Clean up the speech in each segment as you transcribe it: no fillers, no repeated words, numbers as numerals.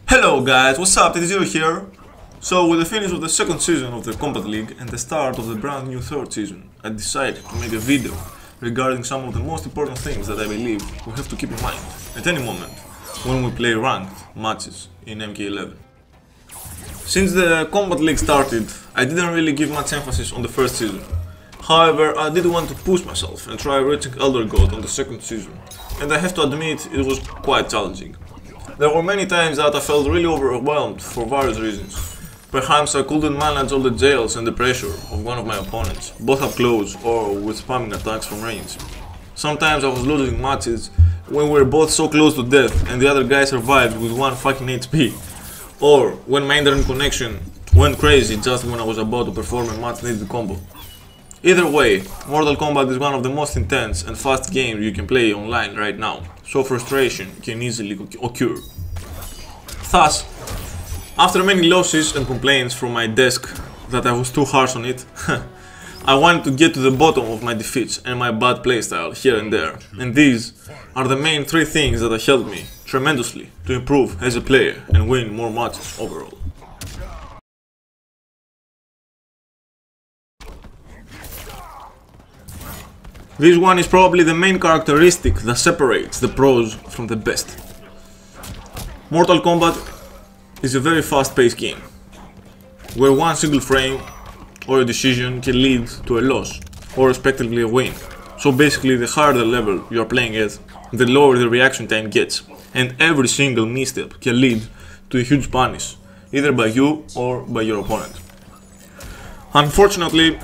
Hello guys, what's up? T0 here. So with the finish of the second season of the Combat League and the start of the brand new third season, I decided to make a video regarding some of the most important things that I believe we have to keep in mind at any moment when we play ranked matches in MK11. Since the Combat League started, I didn't really give much emphasis on the first season. However, I did want to push myself and try reaching Elder God on the second season, and I have to admit it was quite challenging. There were many times that I felt really overwhelmed for various reasons. Perhaps I couldn't manage all the jails and the pressure of one of my opponents, both up close or with spamming attacks from range. Sometimes I was losing matches when we were both so close to death and the other guy survived with 1 fucking HP. Or when my internet connection went crazy just when I was about to perform a much needed combo. Either way, Mortal Kombat is one of the most intense and fast games you can play online right now, so frustration can easily occur. Thus, after many losses and complaints from my desk that I was too harsh on it, I wanted to get to the bottom of my defeats and my bad playstyle here and there, and these are the main 3 things that have helped me tremendously to improve as a player and win more matches overall. This one is probably the main characteristic that separates the pros from the best. Mortal Kombat is a very fast-paced game, where one single frame or a decision can lead to a loss, or respectively a win. So basically, the higher the level you are playing at, the lower the reaction time gets, and every single misstep can lead to a huge punish, either by you or by your opponent. Unfortunately,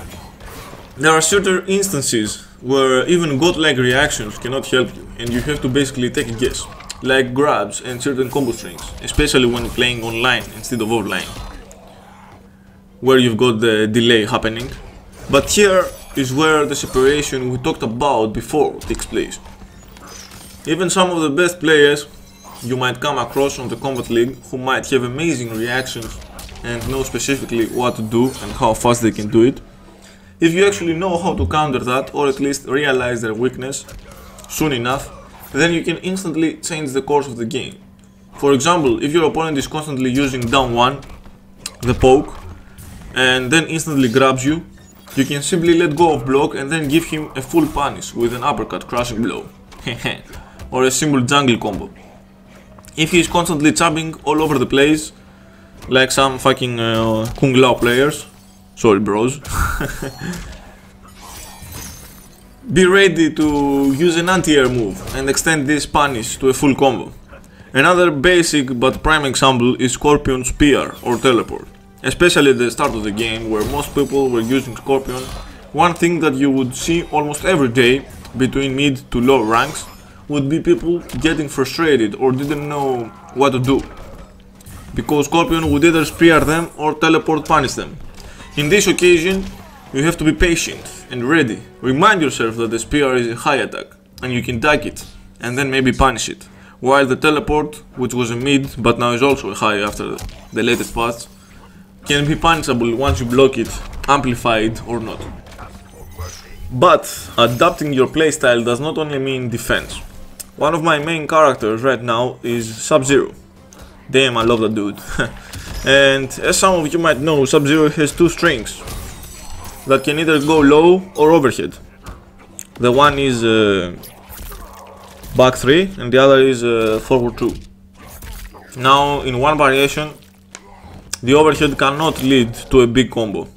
there are certain instances where even godlike reactions cannot help you, and you have to basically take a guess, like grabs and certain combo strings, especially when playing online instead of offline, where you've got the delay happening. But here is where the separation we talked about before takes place. Even some of the best players you might come across on the Combat League who might have amazing reactions and know specifically what to do and how fast they can do it, if you actually know how to counter that, or at least realize their weakness soon enough, then you can instantly change the course of the game. For example, if your opponent is constantly using down 1, the poke, and then instantly grabs you, you can simply let go of block and then give him a full punish with an uppercut crushing blow, or a simple jungle combo. If he is constantly chopping all over the place, like some fucking Kung Lao players, sorry bros, be ready to use an anti-air move and extend this punish to a full combo. Another basic but prime example is Scorpion Spear or Teleport. Especially at the start of the game where most people were using Scorpion, one thing that you would see almost every day between mid to low ranks would be people getting frustrated or didn't know what to do, because Scorpion would either spear them or teleport punish them. In this occasion, you have to be patient and ready. Remind yourself that the spear is a high attack and you can duck it and then maybe punish it, while the teleport, which was a mid but now is also a high after the latest patch, can be punishable once you block it, amplified or not. But adapting your playstyle does not only mean defense. One of my main characters right now is Sub-Zero. Damn, I love that dude. And as some of you might know, Sub-Zero has 2 strings that can either go low or overhead. The one is back 3 and the other is forward 2. Now, in one variation, the overhead cannot lead to a big combo,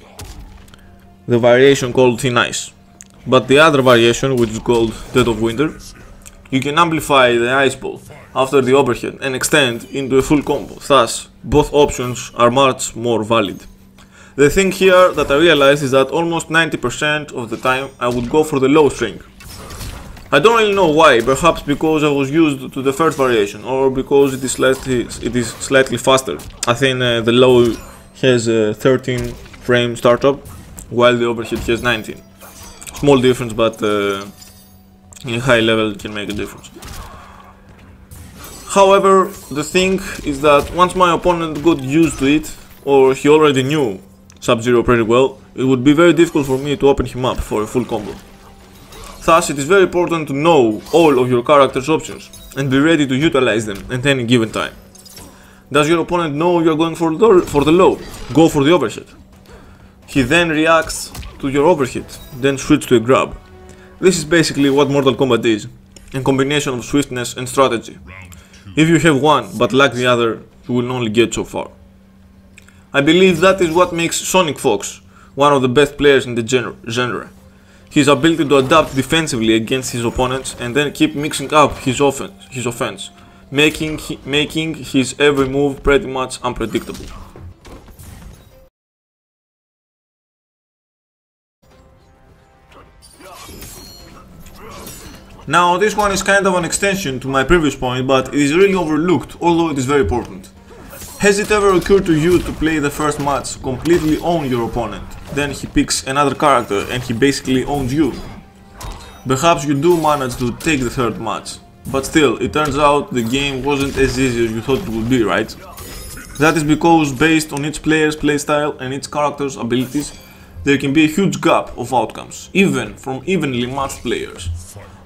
the variation called Thin Ice. But the other variation, which is called Dead of Winter, you can amplify the ice ball after the overhead and extend into a full combo. Thus, both options are much more valid. The thing here that I realized is that almost 90% of the time I would go for the low string. I don't really know why, perhaps because I was used to the first variation or because it is slightly faster. I think the low has 13 frame startup while the overhead has 19. Small difference, but in high level it can make a difference. However, the thing is that once my opponent got used to it, or he already knew Sub-Zero pretty well, it would be very difficult for me to open him up for a full combo. Thus, it is very important to know all of your character's options and be ready to utilize them at any given time. Does your opponent know you're going for the low? Go for the overhit. He then reacts to your overhit, then switch to a grab. This is basically what Mortal Kombat is, a combination of swiftness and strategy. If you have one but lack the other, you will only get so far. I believe that is what makes Sonic Fox one of the best players in the genre. His ability to adapt defensively against his opponents and then keep mixing up his offense, making his every move pretty much unpredictable. Now this one is kind of an extension to my previous point, but it is really overlooked, although it is very important. Has it ever occurred to you to play the first match, completely own your opponent, then he picks another character and he basically owns you? Perhaps you do manage to take the third match, but still, it turns out the game wasn't as easy as you thought it would be, right? That is because based on each player's playstyle and each character's abilities, there can be a huge gap of outcomes, even from evenly matched players.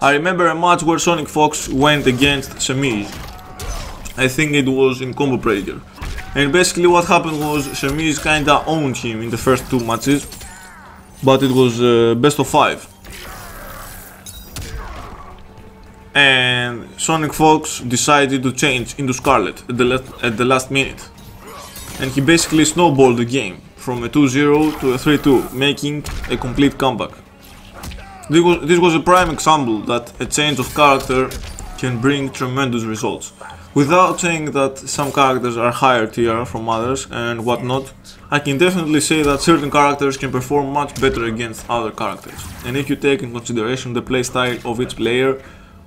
I remember a match where Sonic Fox went against Chemise. I think it was in Combo Breaker. And basically what happened was Chemise kinda owned him in the first two matches, but it was best of 5. And Sonic Fox decided to change into Scarlet at the last minute. And he basically snowballed the game from a 2-0 to a 3-2, making a complete comeback. This was a prime example that a change of character can bring tremendous results. Without saying that some characters are higher tier from others and whatnot, I can definitely say that certain characters can perform much better against other characters. And if you take in consideration the playstyle of each player,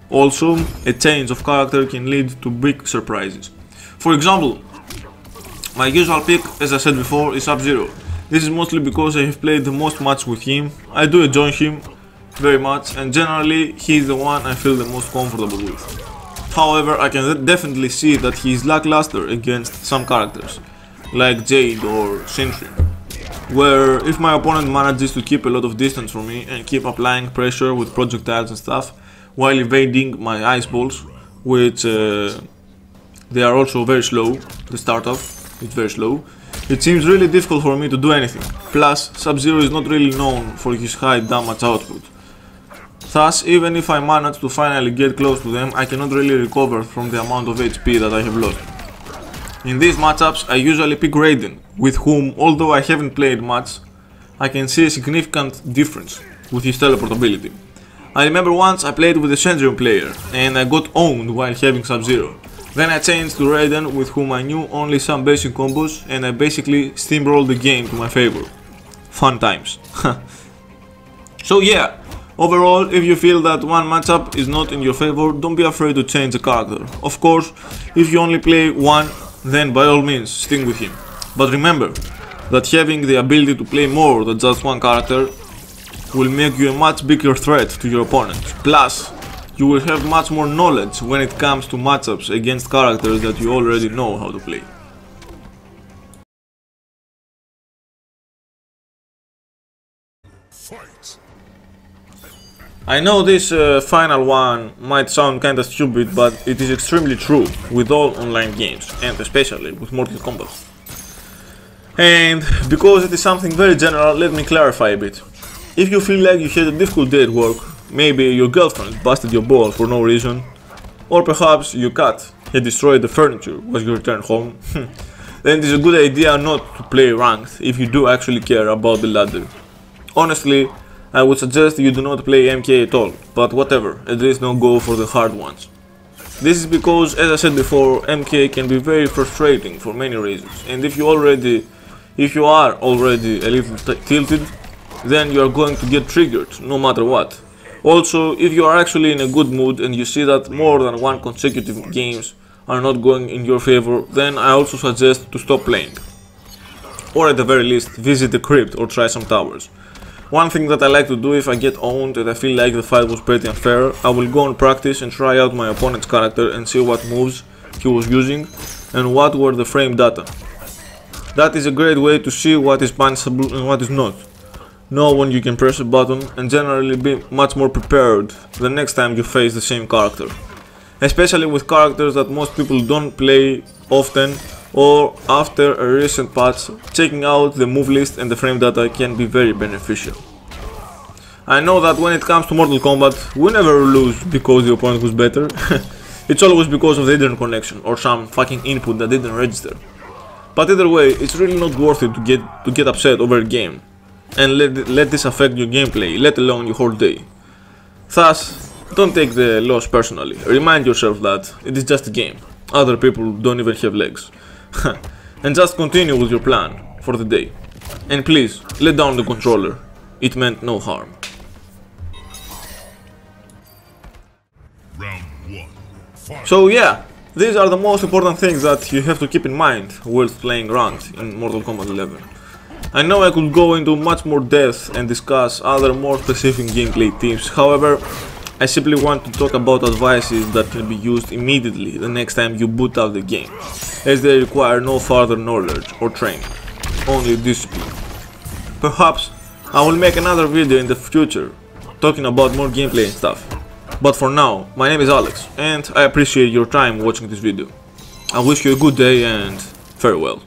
also a change of character can lead to big surprises. For example, my usual pick, as I said before, is Sub-Zero. This is mostly because I have played the most matches with him. I do enjoy him very much, and generally he is the one I feel the most comfortable with. However, I can definitely see that he is lackluster against some characters, like Jade or Sentry, where if my opponent manages to keep a lot of distance from me and keep applying pressure with projectiles and stuff, while evading my ice balls, which they are also very slow, the start off, it's very slow, it seems really difficult for me to do anything. Plus, Sub-Zero is not really known for his high damage output. Thus, even if I manage to finally get close to them, I cannot really recover from the amount of HP that I have lost. In these matchups, I usually pick Raiden, with whom, although I haven't played much, I can see a significant difference with his teleport ability. I remember once I played with a Sentry player, and I got owned while having Sub-Zero. Then I changed to Raiden, with whom I knew only some basic combos, and I basically steamrolled the game to my favor. Fun times. So yeah. Overall, if you feel that one matchup is not in your favor, don't be afraid to change a character. Of course, if you only play one, then by all means stick with him. But remember that having the ability to play more than just one character will make you a much bigger threat to your opponent. Plus, you will have much more knowledge when it comes to matchups against characters that you already know how to play. Fight! I know this final one might sound kinda stupid, but it is extremely true with all online games, and especially with Mortal Kombat. And because it is something very general, let me clarify a bit. If you feel like you had a difficult day at work, maybe your girlfriend busted your ball for no reason, or perhaps your cat had destroyed the furniture when you returned home, then it is a good idea not to play ranked if you do actually care about the ladder. Honestly, I would suggest you do not play MK at all, but whatever, at least don't go for the hard ones. This is because, as I said before, MK can be very frustrating for many reasons, and if you are already a little tilted, then you are going to get triggered, no matter what. Also, if you are actually in a good mood and you see that more than one consecutive games are not going in your favor, then I also suggest to stop playing. Or at the very least, visit the crypt or try some towers. One thing that I like to do if I get owned and I feel like the fight was pretty unfair, I will go and practice and try out my opponent's character and see what moves he was using and what were the frame data. That is a great way to see what is punishable and what is not. Know when you can press a button and generally be much more prepared the next time you face the same character. Especially with characters that most people don't play often or after a recent patch, checking out the move list and the frame data can be very beneficial. I know that when it comes to Mortal Kombat, we never lose because the opponent was better. It's always because of the internet connection or some fucking input that didn't register. But either way, it's really not worth it to get upset over a game and let this affect your gameplay, let alone your whole day. Thus, don't take the loss personally. Remind yourself that it is just a game. Other people don't even have legs. And just continue with your plan for the day. And please, let down the controller. It meant no harm. So yeah, these are the most important things that you have to keep in mind whilst playing ranked in Mortal Kombat 11. I know I could go into much more depth and discuss other more specific gameplay tips, however, I simply want to talk about advices that can be used immediately the next time you boot up the game, as they require no further knowledge or training, only discipline. Perhaps I will make another video in the future talking about more gameplay and stuff. But for now, my name is Alex, and I appreciate your time watching this video. I wish you a good day and farewell.